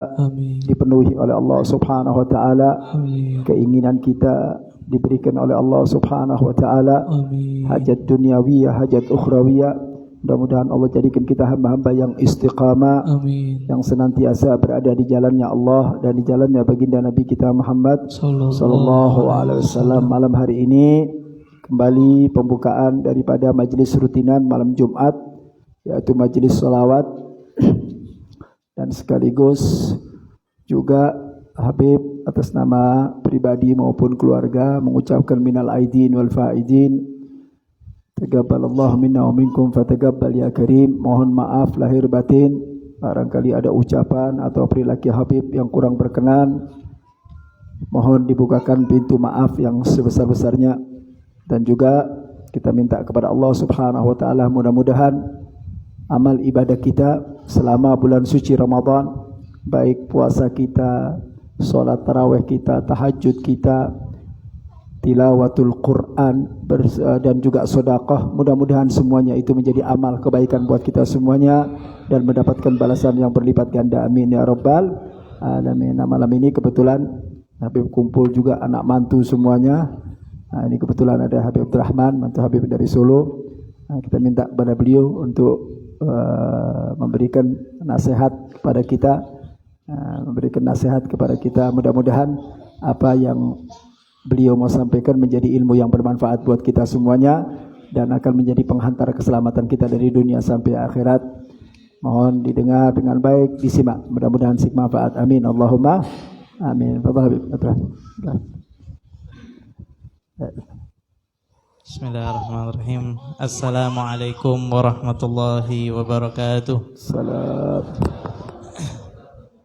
Amin. dipenuhi oleh Allah Subhanahu wa taala. Amin. Keinginan kita diberikan oleh Allah Subhanahu wa taala. Amin. Hajat dunyawiyah, hajat ukhrawiyah. Mudah-mudahan Allah jadikan kita hamba-hamba yang istiqamah, Amin. yang senantiasa berada di jalannya Allah dan di jalannya baginda Nabi kita Muhammad sallallahu alaihi wasallam. Malam hari ini kembali pembukaan daripada majlis rutinan malam Jumat, yaitu majlis salawat. Dan sekaligus juga Habib atas nama pribadi maupun keluarga mengucapkan minal aidin wal faidin, taqabbalallahu minna wa minkum fataqabbal ya karim. Mohon maaf lahir batin barangkali ada ucapan atau perilaku Habib yang kurang berkenan, mohon dibukakan pintu maaf yang sebesar-besarnya. Dan juga kita minta kepada Allah Subhanahu wa taala mudah-mudahan amal ibadah kita selama bulan suci Ramadan, baik puasa kita, solat tarawih kita, tahajud kita, tilawatul Quran dan juga sedekah, mudah-mudahan semuanya itu menjadi amal kebaikan buat kita semuanya dan mendapatkan balasan yang berlipat ganda. Amin ya rabbal alamin. Nah, malam ini kebetulan Habib kumpul juga anak mantu semuanya. Nah, ini kebetulan ada Habib Abdurrahman, mantu Habib dari Solo. Nah, kita minta kepada beliau untuk memberikan nasihat kepada kita, mudah-mudahan apa yang beliau mau sampaikan menjadi ilmu yang bermanfaat buat kita semuanya dan akan menjadi penghantar keselamatan kita dari dunia sampai akhirat. Mohon didengar dengan baik, disimak, mudah-mudahan sik manfaat. Amin Allahumma amin. Bismillahirrahmanirrahim. Assalamualaikum warahmatullahi wabarakatuh. Salam.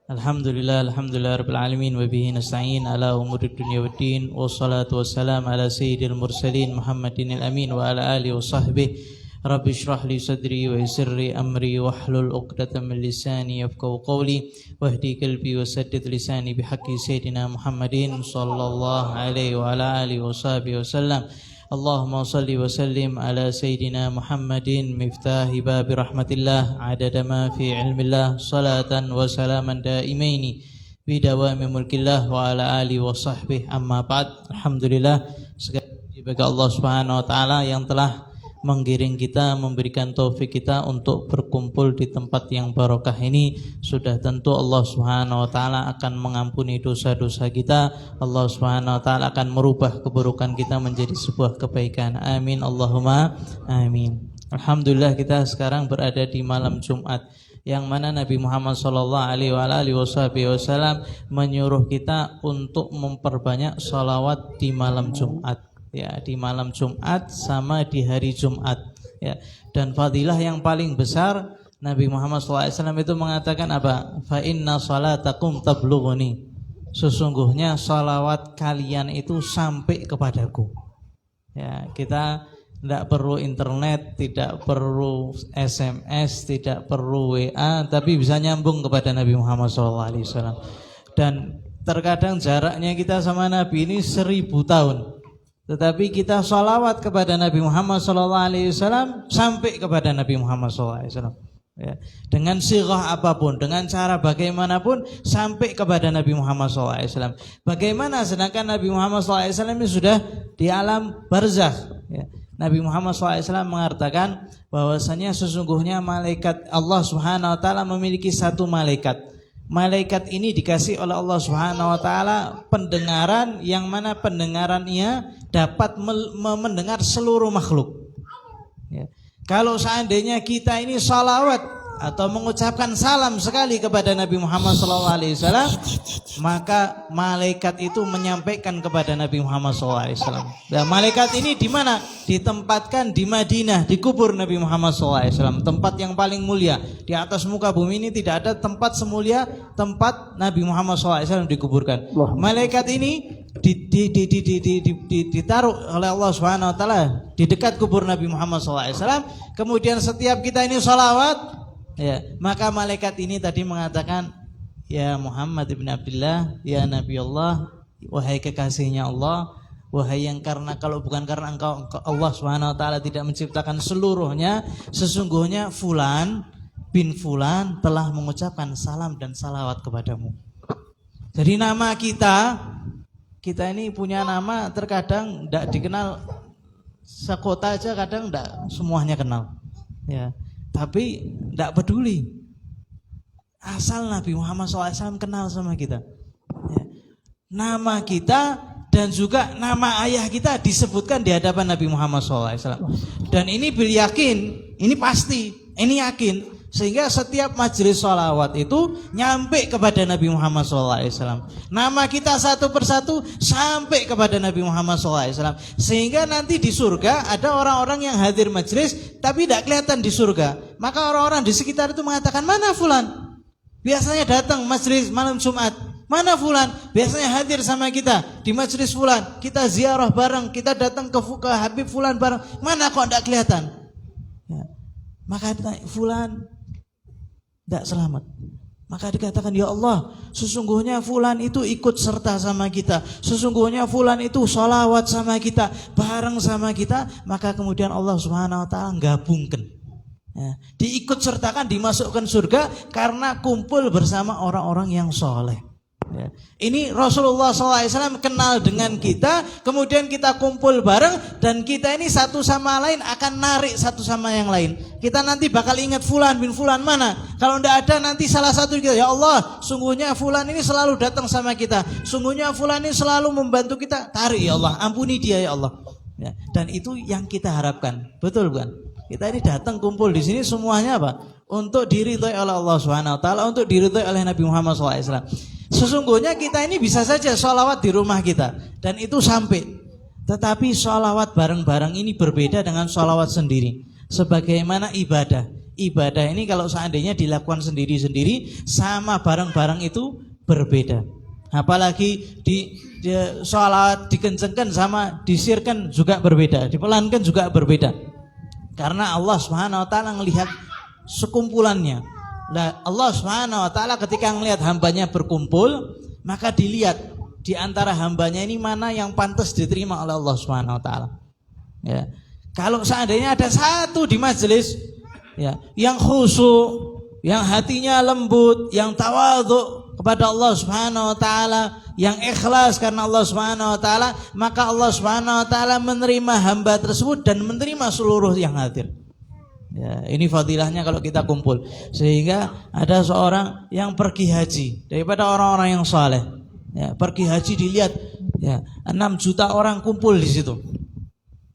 Alhamdulillah rabbil alamin wa bihi nasta'in ala umurid dunya waddin wassalatu wassalam ala sayyidil mursalin Muhammadin al-amin wa ala alihi wa sahbihi. Rabbi shrah li sadri wa yassir li amri wahlul 'uqdatam min lisani yafqahu qawli wahdi qalbi wa saddid lisani bihaqqi sayyidina Muhammadin sallallahu alaihi wa ala alihi wa sahbihi wasallam. Allahumma salli wa sallim ala Sayyidina Muhammadin miftahi babi rahmatillah adada ma fi ilmillah salatan wa salaman daimaini bidawami mulkillah wa ala alihi wa sahbihi amma ba'd. Alhamdulillah, segala puji bagi Allah Subhanahu wa taala yang telah menggiring kita, memberikan taufik kita untuk berkumpul di tempat yang barokah ini. Sudah tentu Allah Subhanahu wa taala akan mengampuni dosa-dosa kita. Allah Subhanahu wa taala akan merubah keburukan kita menjadi sebuah kebaikan. Amin Allahumma amin. Alhamdulillah, kita sekarang berada di malam Jumat yang mana Nabi Muhammad sallallahu alaihi wasallam menyuruh kita untuk memperbanyak sholawat di malam Jumat. Ya, di malam Jumat sama di hari Jumat, ya. Dan fadilah yang paling besar, Nabi Muhammad SAW itu mengatakan apa? Fa inna salatakum tablughuni. Sesungguhnya salawat kalian itu sampai kepadaku. Ya, kita tidak perlu internet, tidak perlu SMS, tidak perlu WA, tapi bisa nyambung kepada Nabi Muhammad SAW. Dan terkadang jaraknya kita sama Nabi ini 1000 tahun. Tetapi kita sholawat kepada Nabi Muhammad SAW sampai kepada Nabi Muhammad SAW, ya. Dengan sirah apapun, dengan cara bagaimanapun sampai kepada Nabi Muhammad SAW. Bagaimana sedangkan Nabi Muhammad SAW ini sudah di alam barzakh, ya. Nabi Muhammad SAW mengatakan bahwasanya sesungguhnya malaikat Allah Subhanahu wa taala memiliki satu malaikat. Malaikat ini dikasih oleh Allah Subhanahu wa taala pendengaran yang mana pendengarannya dapat mendengar seluruh makhluk. Ya. Kalau seandainya kita ini salawat atau mengucapkan salam sekali kepada Nabi Muhammad SAW, maka malaikat itu menyampaikan kepada Nabi Muhammad SAW. Dan malaikat ini di mana? Ditempatkan di Madinah, di kubur Nabi Muhammad SAW, tempat yang paling mulia. Di atas muka bumi ini tidak ada tempat semulia tempat Nabi Muhammad SAW dikuburkan. Malaikat ini ditaruh oleh Allah Subhanahu Wa Taala di dekat kubur Nabi Muhammad SAW. Kemudian setiap kita ini salawat, ya, maka malaikat ini tadi mengatakan, ya Muhammad ibn Abdullah, ya Nabi Allah, wahai kekasihnya Allah, wahai yang karena kalau bukan karena engkau Allah Subhanahu wa taala tidak menciptakan seluruhnya, sesungguhnya fulan bin Fulan telah mengucapkan salam dan salawat kepadamu. Jadi nama kita ini punya nama terkadang tidak dikenal sekota aja, kadang tidak semuanya kenal. Ya, tapi tidak peduli. Asal Nabi Muhammad SAW kenal sama kita. Ya. Nama kita dan juga nama ayah kita disebutkan di hadapan Nabi Muhammad SAW. Dan ini beliau yakin, ini pasti, ini yakin. Sehingga setiap majelis sholawat itu nyampe kepada Nabi Muhammad SAW. Nama kita satu persatu sampai kepada Nabi Muhammad SAW. Sehingga nanti di surga ada orang-orang yang hadir majelis tapi tidak kelihatan di surga. Maka orang-orang di sekitar itu mengatakan, mana Fulan? Biasanya datang majelis malam Jumat. Mana Fulan? Biasanya hadir sama kita di majelis Fulan. Kita ziarah bareng, kita datang ke Habib Fulan bareng. Mana kok tidak kelihatan? Ya. Maka ditanya, Fulan tidak selamat. Maka dikatakan, ya Allah, sesungguhnya Fulan itu ikut serta sama kita, sesungguhnya Fulan itu sholawat sama kita, bareng sama kita. Maka kemudian Allah Subhanahu Wa Taala gabungkan, ya, diikut sertakan, dimasukkan surga karena kumpul bersama orang-orang yang soleh. Ya. Ini Rasulullah SAW kenal dengan kita, kemudian kita kumpul bareng dan kita ini satu sama lain akan narik satu sama yang lain. Kita nanti bakal ingat Fulan bin Fulan mana. Kalau tidak ada nanti salah satu kita, ya Allah, sungguhnya Fulan ini selalu datang sama kita, sungguhnya Fulan ini selalu membantu kita, tarik ya Allah, ampuni dia ya Allah. Ya. Dan itu yang kita harapkan, betul bukan? Kita ini datang kumpul di sini semuanya apa? Untuk diridhoi oleh Allah Subhanahu Wa Taala, untuk diridhoi oleh Nabi Muhammad SAW. Sesungguhnya kita ini bisa saja sholawat di rumah kita dan itu sampai. Tetapi sholawat bareng-bareng ini berbeda dengan sholawat sendiri. Sebagaimana ibadah. Ibadah ini kalau seandainya dilakukan sendiri-sendiri sama bareng-bareng itu berbeda. Apalagi di sholawat dikencengkan sama disirkan juga berbeda, dipelankan juga berbeda. Karena Allah Subhanahu Wa Taala melihat sekumpulannya. Nah, Allah Subhanahu Wa Taala ketika melihat hambanya berkumpul, maka dilihat di antara hambanya ini mana yang pantas diterima oleh Allah Subhanahu Wa Taala. Ya. Kalau seandainya ada satu di majelis, ya, yang khusyuk, yang hatinya lembut, yang tawadhu kepada Allah Subhanahu Wa Taala, yang ikhlas karena Allah Subhanahu Wa Taala, maka Allah Subhanahu Wa Taala menerima hamba tersebut dan menerima seluruh yang hadir. Ya, ini fadilahnya kalau kita kumpul. Sehingga ada seorang yang pergi haji daripada orang-orang yang saleh. Ya, pergi haji dilihat, ya, 6 juta orang kumpul di situ.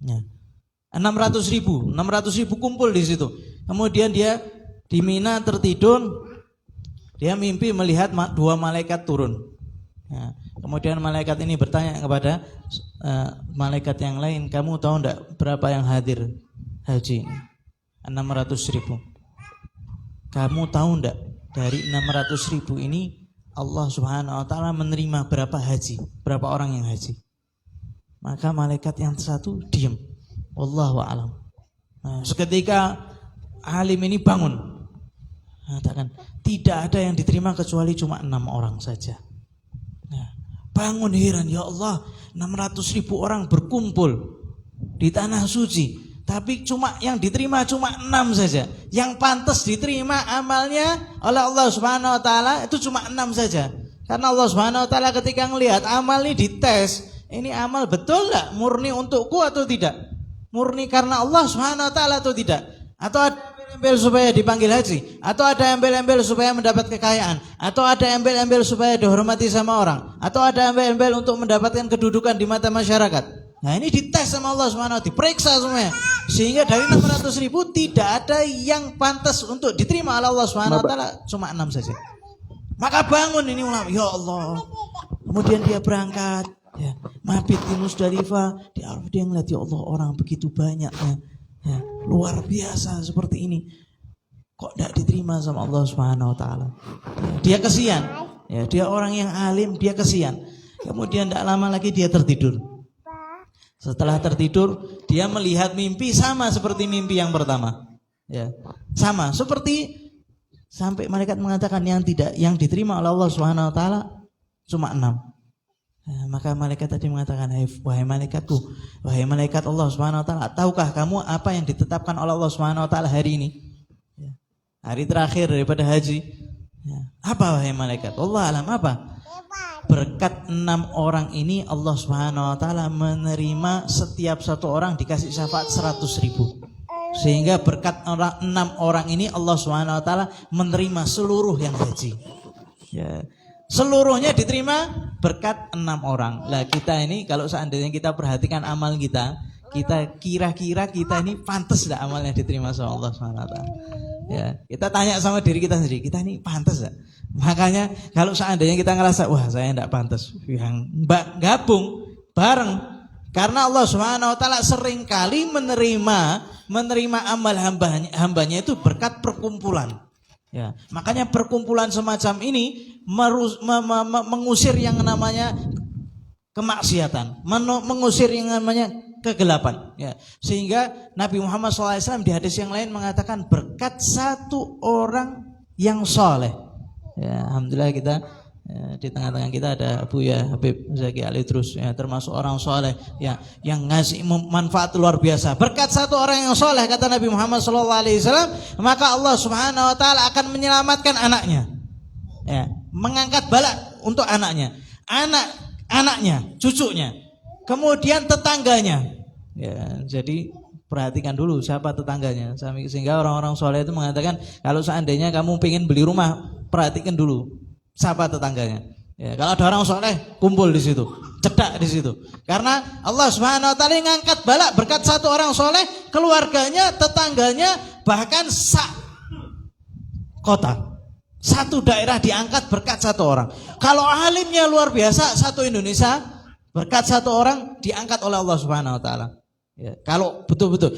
Ya, 600 ribu kumpul di situ. Kemudian dia di Mina tertidur, dia mimpi melihat 2 malaikat turun. Ya, kemudian malaikat ini bertanya kepada malaikat yang lain, kamu tahu enggak berapa yang hadir haji ini? 600.000. Kamu tahu enggak dari 600.000 ini Allah Subhanahu Wa Taala menerima berapa haji, berapa orang yang haji? Maka malaikat yang satu diam. Wallahu a'lam. Nah, seketika alim ini bangun, mengatakan tidak ada yang diterima kecuali cuma 6 orang saja. Nah, bangun heran, ya Allah, 600.000 orang berkumpul di tanah suci. Tapi cuma yang diterima cuma 6 saja. Yang pantas diterima amalnya oleh Allah Subhanahu Wa Taala itu cuma 6 saja. Karena Allah Subhanahu Wa Taala ketika melihat amal ini dites, ini amal betul enggak? Murni untukku atau tidak? Murni karena Allah Subhanahu Wa Taala atau tidak? Atau ada embel-embel supaya dipanggil haji? Atau ada embel-embel supaya mendapat kekayaan? Atau ada embel-embel supaya dihormati sama orang? Atau ada embel-embel untuk mendapatkan kedudukan di mata masyarakat? Nah, ini dites sama Allah Subhanahu Wa Taala, diperiksa semuanya. Sehingga dari 600.000 tidak ada yang pantas untuk diterima oleh Allah Subhanahu Wa Taala, cuma 6 saja. Maka bangun ini ulama, ya Allah. Kemudian dia berangkat, ya, mabit di Musdalifah, di Arafah, dia ngeliat, ya Allah, orang begitu banyaknya, ya, luar biasa seperti ini. Kok tidak diterima sama Allah Subhanahu Wa Taala? Dia kesian, ya, dia orang yang alim, dia kesian. Kemudian tidak lama lagi dia tertidur. Setelah tertidur, dia melihat mimpi sama seperti mimpi yang pertama. Ya, sama seperti sampai malaikat mengatakan yang diterima oleh Allah Subhanahu Wa Taala cuma 6. Ya, maka malaikat tadi mengatakan, wahai malaikatku, wahai malaikat Allah Subhanahu Wa Taala, tahukah kamu apa yang ditetapkan oleh Allah Subhanahu Wa Taala hari ini? Ya. hari terakhir daripada haji. Ya. Apa wahai malaikat? Allah alam apa? Berkat 6 orang ini Allah Subhanahu wa taala menerima setiap satu orang dikasih syafaat 100.000. Sehingga berkat 6 orang ini Allah Subhanahu wa taala menerima seluruh yang haji. Ya. Seluruhnya diterima berkat 6 orang. Lah kita ini kalau seandainya kita perhatikan amal kita kira-kira kita ini pantas enggak amalnya diterima sama Allah Subhanahu wa taala. Ya, kita tanya sama diri kita sendiri, kita ini pantas enggak? Makanya kalau seandainya kita ngerasa wah saya enggak pantas, yang gabung bareng karena Allah Subhanahu wa taala seringkali menerima amal hambanya itu berkat perkumpulan. Ya, makanya perkumpulan semacam ini mengusir yang namanya kemaksiatan, mengusir yang namanya kegelapan. Ya, sehingga Nabi Muhammad SAW di hadis yang lain mengatakan berkat satu orang yang soleh. Ya, alhamdulillah kita di tengah-tengah kita ada Buya Habib Zaki Ali Terus, ya, termasuk orang soleh ya, yang ngasih manfaat luar biasa. Berkat satu orang yang soleh kata Nabi Muhammad SAW, maka Allah Subhanahu Wa Taala akan menyelamatkan anaknya. Ya, mengangkat bala untuk anaknya, anaknya, cucunya, kemudian tetangganya. Ya, jadi perhatikan dulu siapa tetangganya. Sehingga orang-orang soleh itu mengatakan kalau seandainya kamu pengen beli rumah, perhatikan dulu siapa tetangganya. Ya, kalau ada orang soleh kumpul di situ, cedak di situ. Karena Allah Subhanahu Wa Taala ngangkat bala berkat satu orang soleh, keluarganya, tetangganya, bahkan kota. Satu daerah diangkat berkat satu orang. Kalau alimnya luar biasa, satu Indonesia berkat satu orang diangkat oleh Allah Subhanahu Wa Taala. Ya, kalau betul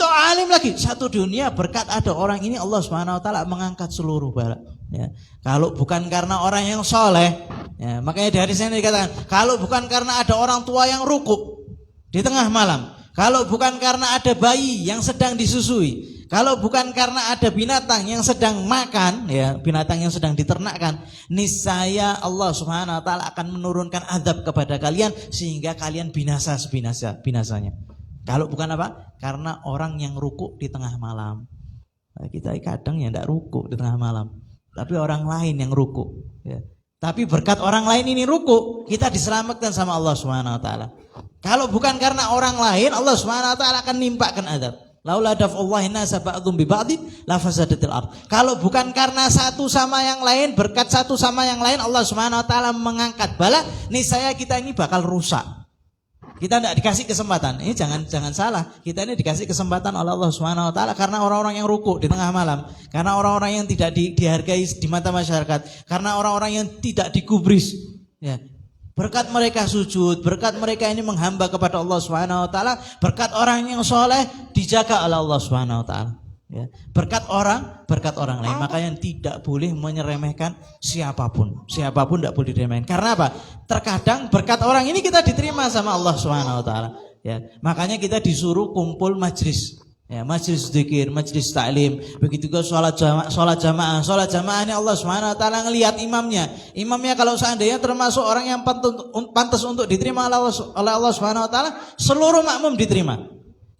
alim lagi, satu dunia berkat ada orang ini Allah Subhanahu Wa Taala mengangkat seluruh bala. Ya, kalau bukan karena orang yang soleh, ya, makanya di hadis ini dikatakan kalau bukan karena ada orang tua yang rukuk di tengah malam, kalau bukan karena ada bayi yang sedang disusui, kalau bukan karena ada binatang yang sedang makan, ya, binatang yang sedang diternakkan, niscaya Allah Subhanahu Wa Taala akan menurunkan azab kepada kalian sehingga kalian binasa binasanya. Kalau bukan apa? Karena orang yang rukuk di tengah malam. Nah, kita kadang ya tidak rukuk di tengah malam, tapi orang lain yang rukuk. Ya. Tapi berkat orang lain ini rukuk, kita diselamatkan sama Allah Subhanahu Wa Taala. Kalau bukan karena orang lain, Allah Subhanahu Wa Taala akan nimpakan azab. Laula daf'ullahi nasa ba'dhum bi ba'dhin la fasadatil ardh. Kalau bukan karena satu sama yang lain, berkat satu sama yang lain Allah Subhanahu Wa Taala mengangkat bala, niscaya kita ini bakal rusak. Kita tidak dikasih kesempatan. Ini jangan salah. Kita ini dikasih kesempatan oleh Allah Subhanahu Wa Taala karena orang-orang yang rukuk di tengah malam, karena orang-orang yang tidak dihargai di mata masyarakat, karena orang-orang yang tidak digubris. Ya. Berkat mereka sujud, berkat mereka ini menghamba kepada Allah Subhanahu Wa Taala, berkat orang yang soleh dijaga oleh Allah Subhanahu Wa Taala. Ya. Berkat orang lain. Makanya tidak boleh menyeremehkan siapapun tidak boleh diremehkan. Karena apa? Terkadang berkat orang ini kita diterima sama Allah Subhanahu Wa Taala. Ya. Makanya kita disuruh kumpul majlis. Ya, majlis zikir, majlis taklim, begitu juga sholat jamaah. Sholat jamaah ini Allah Subhanahu Wa Taala ngelihat imamnya kalau seandainya termasuk orang yang pantas untuk diterima oleh Allah Subhanahu Wa Taala, seluruh makmum diterima.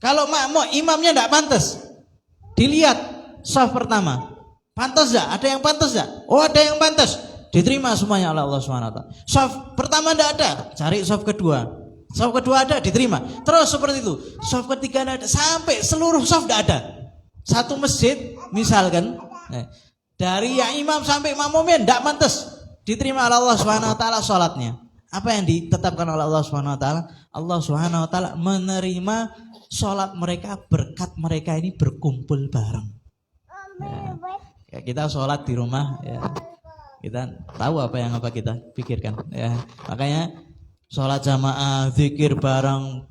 Kalau makmum imamnya tidak pantas, dilihat shaf pertama, pantas enggak? Ada yang pantas enggak? Oh, ada yang pantas, diterima semuanya oleh Allah Subhanahu Wa Taala. Shaf pertama enggak ada, cari shaf kedua. Shaf kedua ada, diterima. Terus seperti itu. Shaf ketiga ada, sampai seluruh shaf tidak ada. Satu masjid misalkan, dari yang imam sampai makmumnya tidak pantas, diterima oleh Allah Subhanahu Wa Taala salatnya. Apa yang ditetapkan oleh Allah Subhanahu Wa Taala? Allah Subhanahu Wa Taala menerima salat mereka berkat mereka ini berkumpul bareng. Ya, kita salat di rumah, ya, kita tahu apa yang kita pikirkan. Ya, makanya sholat jamaah, zikir bareng,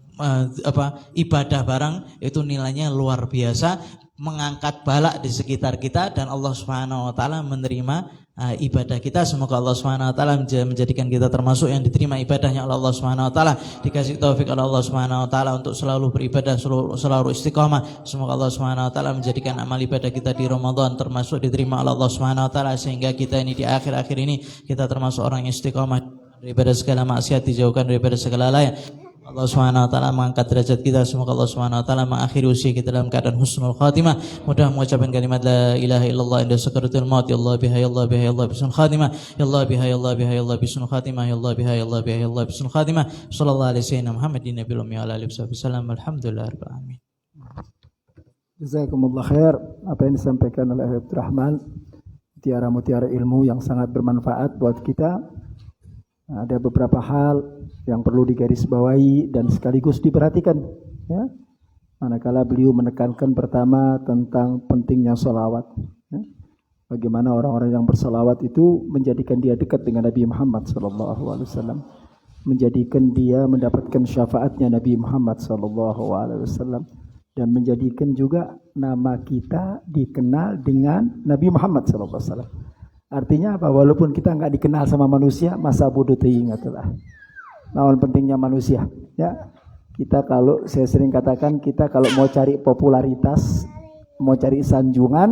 ibadah bareng itu nilainya luar biasa, mengangkat balak di sekitar kita dan Allah Subhanahu Wa Taala menerima ibadah kita. Semoga Allah Subhanahu Wa Taala menjadikan kita termasuk yang diterima ibadahnya oleh Allah Subhanahu Wa Taala, dikasih taufik oleh Allah Subhanahu Wa Taala untuk selalu beribadah, selalu istiqamah. Semoga Allah Subhanahu Wa Taala menjadikan amal ibadah kita di Ramadan termasuk diterima oleh Allah Subhanahu Wa Taala, sehingga kita ini di akhir-akhir ini kita termasuk orang yang istiqamah daripada segala maksiat, dijauhkan daripada segala lain. Allah Subhanahu wa taala mengangkat derajat kita. Semoga Allah Subhanahu wa taala mengakhiri usia kita dalam keadaan husnul khatimah. Mudah mengucapkan kalimat la ilaha illallah inda sakaratul maut. Ya Allah biha ya Allah biha ya Allah bisnul khatimah. Ya Allah biha ya Allah biha ya Allah bisnul khatimah. Ya Allah biha ya Allah biha ya Allah bisnul khatimah. Sallallahu alaihi wasallam Muhammadin nabiyil ummi wa ala alihi wasallam. Alhamdulillahirabbil alamin. Jazakumullah khair. Apa yang disampaikan oleh Abdul Rahman, mutiara-mutiara ilmu yang sangat bermanfaat buat kita. Ada beberapa hal yang perlu digarisbawahi dan sekaligus diperhatikan, ya. Manakala beliau menekankan pertama tentang pentingnya sholawat, ya. Bagaimana orang-orang yang bersolawat itu menjadikan dia dekat dengan Nabi Muhammad SAW, menjadikan dia mendapatkan syafaatnya Nabi Muhammad SAW, dan menjadikan juga nama kita dikenal dengan Nabi Muhammad SAW. Artinya apa? Walaupun kita nggak dikenal sama manusia, masa bodoh teingatlah. Namun pentingnya manusia, ya. Kita kalau saya sering katakan, kita kalau mau cari popularitas, mau cari sanjungan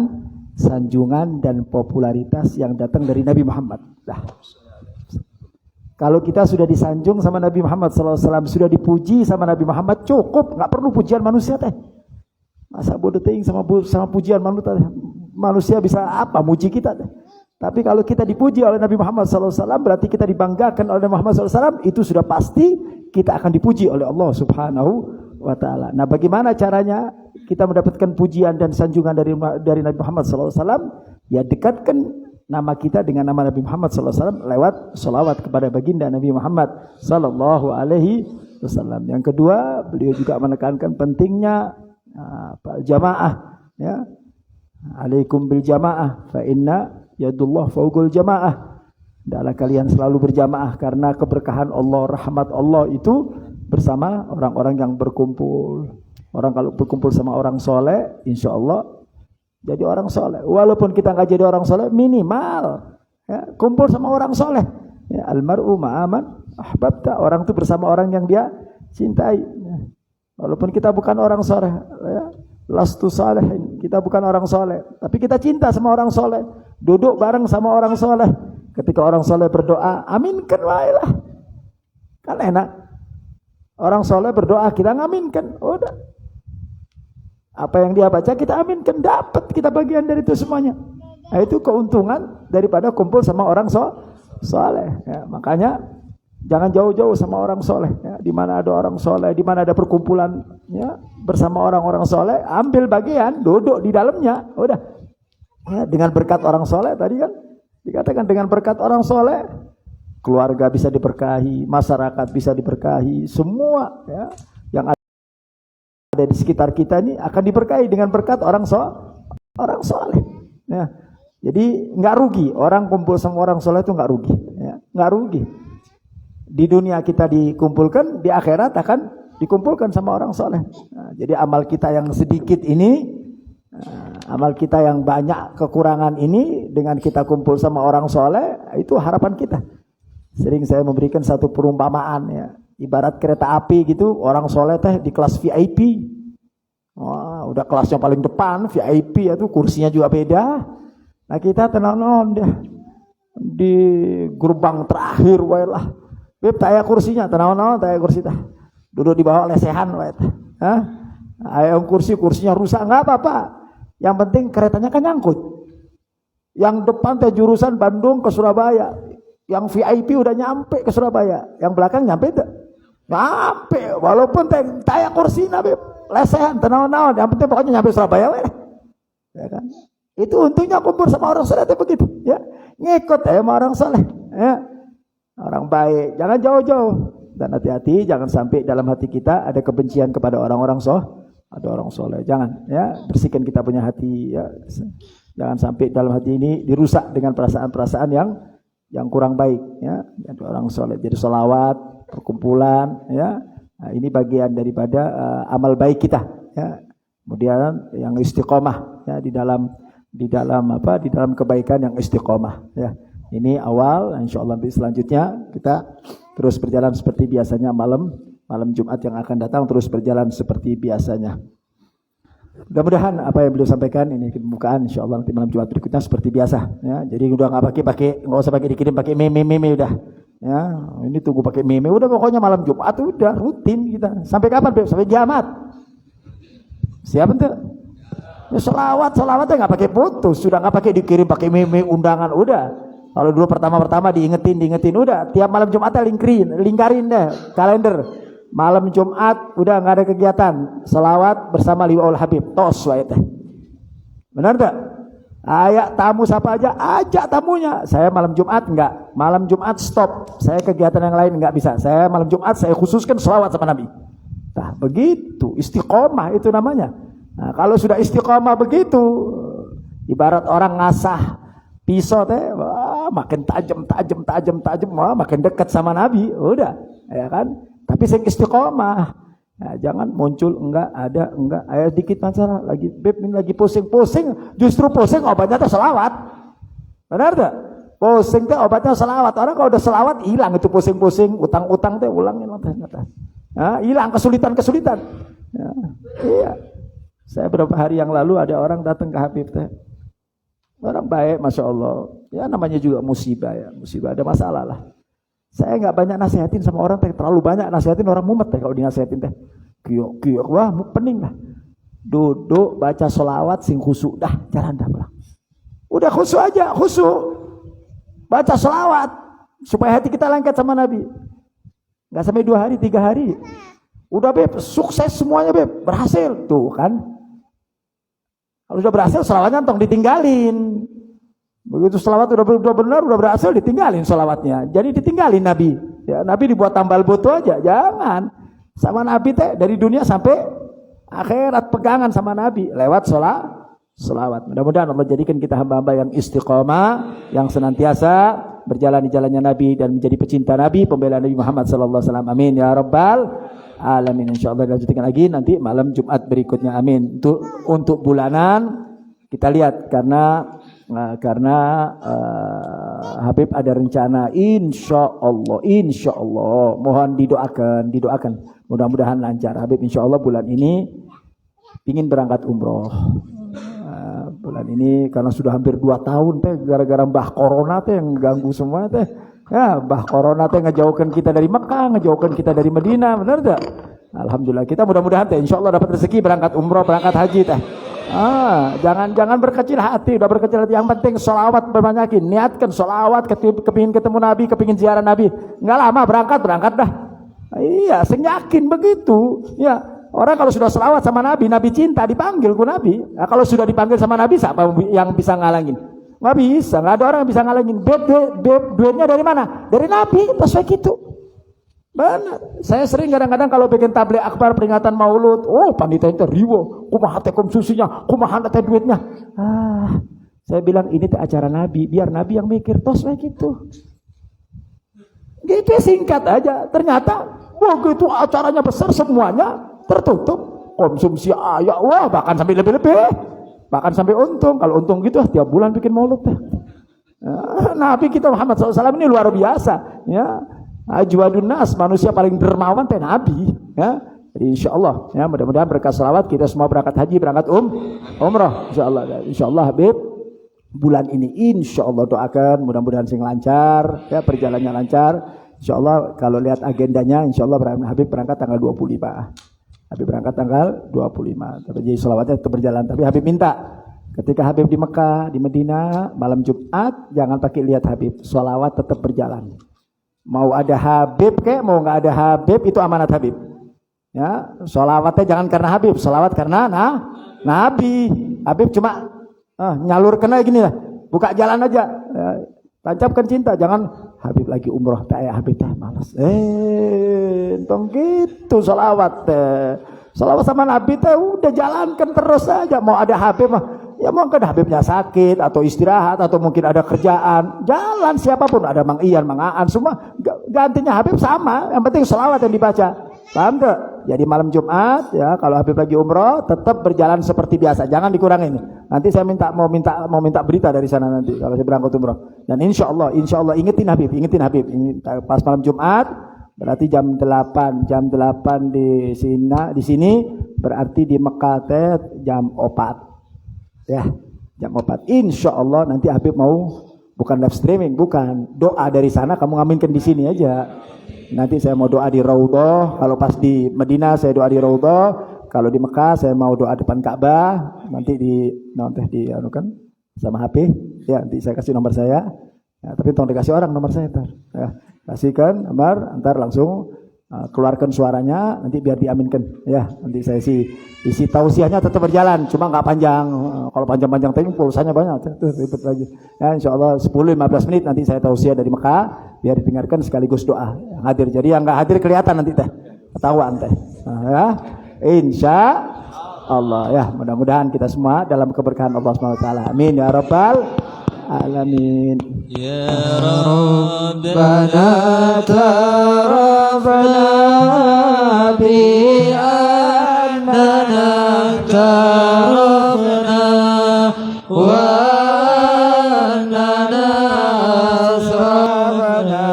dan popularitas yang datang dari Nabi Muhammad. Nah, kalau kita sudah disanjung sama Nabi Muhammad SAW, sudah dipuji sama Nabi Muhammad, cukup, nggak perlu pujian manusia teh. Masa bodoh teing sama pujian manusia, manusia bisa apa muji kita teh? Tapi kalau kita dipuji oleh Nabi Muhammad SAW, berarti kita dibanggakan oleh Muhammad SAW, itu sudah pasti kita akan dipuji oleh Allah Subhanahu wa Ta'ala. Nah, bagaimana caranya kita mendapatkan pujian dan sanjungan dari Nabi Muhammad SAW? Ya, dekatkan nama kita dengan nama Nabi Muhammad SAW lewat sholawat kepada baginda Nabi Muhammad SAW. Yang kedua, beliau juga menekankan pentingnya jamaah, ya. Alaikum bil jamaah fa inna yadullah fawqul jamaah. Hendaklah kalian selalu berjamaah karena keberkahan Allah, rahmat Allah itu bersama orang-orang yang berkumpul. Orang kalau berkumpul sama orang soleh, insya Allah jadi orang soleh. Walaupun kita nggak jadi orang soleh, minimal, ya, kumpul sama orang soleh. Ya, almar'u ma'aman ahbabta. Orang itu bersama orang yang dia cintai. Ya. Walaupun kita bukan orang soleh, ya, lastu salihin, kita bukan orang soleh, tapi kita cinta sama orang soleh. Duduk bareng sama orang soleh. Ketika orang soleh berdoa, aminkan wailah. Kan enak. Orang soleh berdoa, kita ngaminkan. Udah. Apa yang dia baca kita aminkan. Dapat kita bagian dari itu semuanya. Nah, itu keuntungan daripada kumpul sama orang soleh. Ya, makanya jangan jauh-jauh sama orang soleh. Ya, di mana ada orang soleh, di mana ada perkumpulan, ya, bersama orang-orang soleh, ambil bagian, duduk di dalamnya. Udah. Ya, dengan berkat orang soleh tadi kan dikatakan, dengan berkat orang soleh keluarga bisa diberkahi, masyarakat bisa diberkahi, semua, ya, yang ada di sekitar kita ini akan diberkahi dengan berkat orang soleh. Ya, jadi nggak rugi orang kumpul sama orang soleh, itu nggak rugi, ya, nggak rugi. Di dunia kita dikumpulkan, di akhirat akan dikumpulkan sama orang soleh. Nah, jadi amal kita yang sedikit ini, amal kita yang banyak kekurangan ini, dengan kita kumpul sama orang soleh, itu harapan kita. Sering saya memberikan satu perumpamaan, ya, ibarat kereta api gitu, orang soleh teh di kelas VIP. Wah, udah kelasnya paling depan, VIP itu kursinya juga beda. Nah, kita tenang deh di gerbang terakhir, wae lah. Beb, taya kursinya, tenang taya kursi tah. Duduk di bawah lesehan, wae tah. Hah? Ayo kursinya rusak nggak apa-apa. Yang penting keretanya kan nyangkut. Yang depan teh jurusan Bandung ke Surabaya. Yang VIP udah nyampe ke Surabaya. Yang belakang nyampe enggak? Nyampe. Walaupun taya kursi nabe lesehan, tenang-tenang. Yang penting pokoknya nyampe Surabaya, weh. Ya kan? Itu untungnya kumpul sama orang soleh itu begitu, ya. Ngikut ya sama orang soleh, ya. Orang baik. Jangan jauh-jauh. Dan hati-hati jangan sampai dalam hati kita ada kebencian kepada orang-orang ada orang soleh. Jangan, ya. Bersihkan kita punya hati, ya. Jangan sampai dalam hati ini dirusak dengan perasaan-perasaan yang kurang baik, ya. Jadi orang soleh, jadi sholawat, perkumpulan, ya. Nah, ini bagian daripada amal baik kita, ya. Kemudian yang istiqomah, ya, di dalam kebaikan yang istiqomah, ya. Ini awal, insyaallah nanti selanjutnya kita terus berjalan seperti biasanya malam Jumat yang akan datang, terus berjalan seperti biasanya. Mudah-mudahan apa yang beliau sampaikan ini pembukaan, insyaallah nanti malam Jumat berikutnya seperti biasa, ya. Jadi udah nggak usah pakai dikirim pakai meme udah, Ya, ini tunggu pakai meme. Udah pokoknya malam Jumat udah rutin kita. Sampai kapan, Beb? Sampai kiamat. Siap ente? Ya, selawatnya nggak pakai putus, sudah nggak pakai dikirim pakai meme undangan, udah. Kalau dulu pertama diingetin, udah. Tiap malam Jumatnya lingkarin deh kalender. Malam Jumat udah nggak ada kegiatan, selawat bersama Liwaul Habib, tos wae teh. Benar tak? Ayak tamu siapa aja, ajak tamunya. Saya malam Jumat enggak, malam Jumat stop. Saya kegiatan yang lain enggak bisa. Saya malam Jumat saya khususkan selawat sama Nabi. Nah begitu, istiqomah itu namanya. Nah kalau sudah istiqomah begitu, ibarat orang ngasah pisau teh, wah, makin tajam, wah, makin dekat sama Nabi, udah, ya kan? Tapi saya istiqomah, ya, jangan muncul enggak, ayo dikit masalah lagi, Beb ini lagi pusing, justru pusing obatnya tuh selawat, benar tak? Pusing tuh obatnya selawat. Orang kalau udah selawat hilang itu pusing, utang teh ulangin mata. Nah, hilang kesulitan. Ya, iya. Saya beberapa hari yang lalu ada orang datang ke Habib teh. Orang baik, masya Allah. Ya namanya juga musibah ada masalah lah. Saya nggak banyak nasihatin sama orang teh, terlalu banyak nasihatin orang mumet teh kalau dinasihatin teh. Kiok, wah pening lah. Duduk baca sholawat sing khusyuk dah, jalan dah pulang. Udah khusyuk aja, baca sholawat supaya hati kita lengket sama Nabi. Nggak sampai 2 hari, 3 hari. Udah Beb, sukses semuanya Beb, berhasil tuh kan. Kalau udah berhasil sholawatnya tong ditinggalin. Begitu sholawat udah benar, udah berhasil ditinggalin sholawatnya. Jadi ditinggalin Nabi. Ya, Nabi dibuat tambal boto aja, jangan. Sama Nabi teh dari dunia sampai akhirat pegangan sama Nabi lewat sholawat. Mudah-mudahan Allah jadikan kita hamba-hamba yang istiqomah, yang senantiasa berjalan di jalannya Nabi dan menjadi pecinta Nabi, pembela Nabi Muhammad sallallahu alaihi wasallam. Amin ya rabbal alamin. Insyaallah dilanjutkan lagi nanti malam Jumat berikutnya. Amin. Untuk bulanan kita lihat karena Habib ada rencana insyaallah mohon didoakan mudah-mudahan lancar. Habib insyaallah bulan ini ingin berangkat umroh. Bulan ini karena sudah hampir 2 tahun teh gara-gara Mbah Corona teh yang ganggu semua teh. Ya, Mbah Corona teh ngejauhkan kita dari Mekah, ngejauhkan kita dari Madinah, benar tak? Alhamdulillah kita mudah-mudahan teh insyaallah dapat rezeki berangkat umroh, berangkat haji teh. Jangan berkecil hati, udah berkecil hati. Yang penting sholawat berbanyakin, niatkan sholawat, kepingin ketemu Nabi, kepingin ziarah Nabi. Nggak lama berangkat dah. Iya, saya yakin begitu. Ya, orang kalau sudah sholawat sama Nabi, Nabi cinta dipanggil ku Nabi. Nah, kalau sudah dipanggil sama Nabi, siapa yang bisa ngalangin? Nggak bisa, nggak ada orang yang bisa ngalangin. Duitnya dari mana? Dari Nabi, terus kayak gitu. Benar. Saya sering kadang-kadang kalau bikin tabligh akbar peringatan Maulud, panitia itu riwo, kumaha teh konsumsinya, kumaha teh duitnya. Saya bilang ini teh acara Nabi, biar Nabi yang mikir, tos kayak gitu. Gitu singkat aja. Ternyata begitu acaranya besar semuanya tertutup, konsumsi ayat, bahkan sampai lebih-lebih, bahkan sampai untung. Kalau untung gitu tiap bulan bikin Maulud teh. Nabi kita Muhammad SAW ini luar biasa, ya. Ajwadun nas, manusia paling dermawan teh Nabi, ya. Jadi insyaallah ya mudah-mudahan berkat selawat kita semua berangkat haji, berangkat umrah insyaallah Habib bulan ini insyaallah doakan mudah-mudahan sing lancar ya, perjalanannya lancar insyaallah. Kalau lihat agendanya insyaallah Habib berangkat tanggal 25. Habib berangkat tanggal 25. Tapi jadi selawatnya tetap berjalan, tapi Habib minta ketika Habib di Mekah, di Madinah malam Jumat jangan pakai lihat Habib, selawat tetap berjalan. Mau ada Habib mau nggak ada Habib itu amanat Habib. Ya, sholawatnya jangan karena Habib, sholawat karena Nabi. Habib cuma nyalur kena gini lah, buka jalan aja. Ya, tancapkan cinta, jangan Habib lagi umroh tak ya Habib teh malas. Entong gitu sholawat teh. Sholawat sama Nabi teh udah jalankan terus aja. Mau ada Habib ya mungkin Habibnya sakit atau istirahat atau mungkin ada kerjaan, jalan siapapun, ada Mang Ian, Mang Aan, semua gantinya Habib sama, yang penting sholawat yang dibaca. Paham tak? Jadi malam Jumat ya kalau Habib lagi umroh tetap berjalan seperti biasa, jangan dikurangin. Nanti saya mau minta berita dari sana nanti kalau saya berangkat umroh. Dan insyaallah ingetin Habib. Pas malam Jumat berarti jam 8 di sini berarti di Mekah teh jam 4. Ya, jam 4. Insyaallah nanti Habib mau Bukan live streaming, bukan. Doa dari sana kamu ngaminkan di sini aja. Nanti saya mau doa di Raudhah, kalau pas di Madinah saya doa di Raudhah, kalau di Mekah saya mau doa depan Ka'bah, nanti di anukan sama HP, ya nanti saya kasih nomor saya. Ya, tapi tolong dikasih orang nomor saya ntar. Ya, kasihkan nomor, ntar langsung keluarkan suaranya, nanti biar diaminkan. Ya, nanti saya isi tausiahnya tetap berjalan, cuma nggak panjang. Kalau panjang-panjang tadi pulsanya banyak, tuh ribet lagi. Ya, insya Allah 10-15 menit nanti saya tausiah dari Mekah, biar didengarkan sekaligus doa. Yang hadir, jadi yang nggak hadir kelihatan nanti teh, ketahuan teh. Nah, ya, insya Allah ya, mudah-mudahan kita semua dalam keberkahan Allah SWT. Amin ya rabbal alamin. Ya Rabbana tarafna bi annana tarafna wa annana asrafna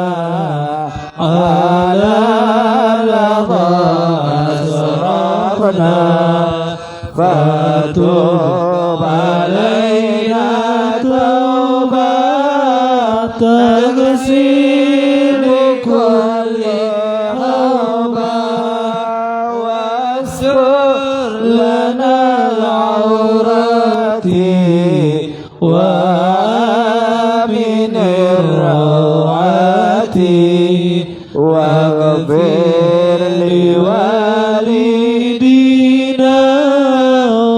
ala ladha asrafna fatub alaina تغسل كل هوبا واستر لنا العورات ومن الروعات واغفر لوالدينا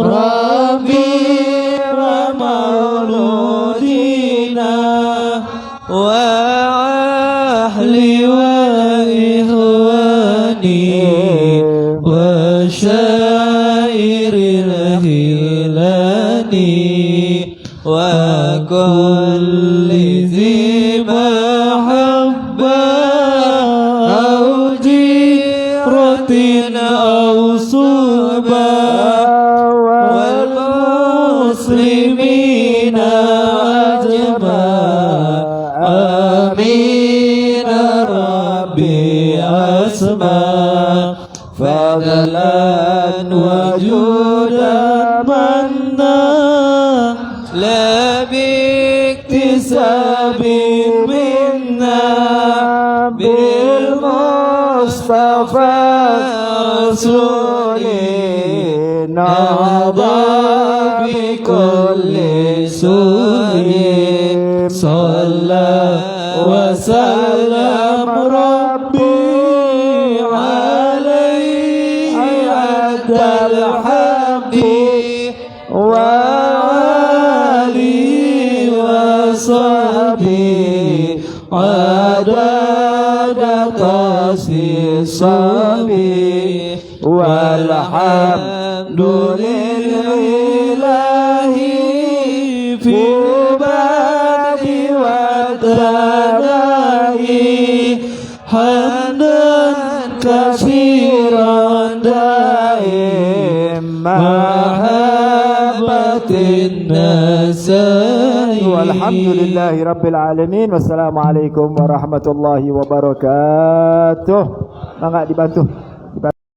ربي ومولودينا وأهلي وإخواني وشائر الهلاني وكل ذي محبة أو جيرة أو صحبة والمسلمين آمين ربي أسمع فضلا وجودا منا لا باكتساب منا بالمصطفى رسول نهضى بكل سور صلى وسلم ربي عليه عد الحمد وآله وصحبه عدد خصيصه والحمد لله في الباب والدناء حمدا كثيرا دائم محبة الناس والحمد لله رب العالمين والسلام عليكم warahmatullahi wabarakatuh. Enggak dibantu.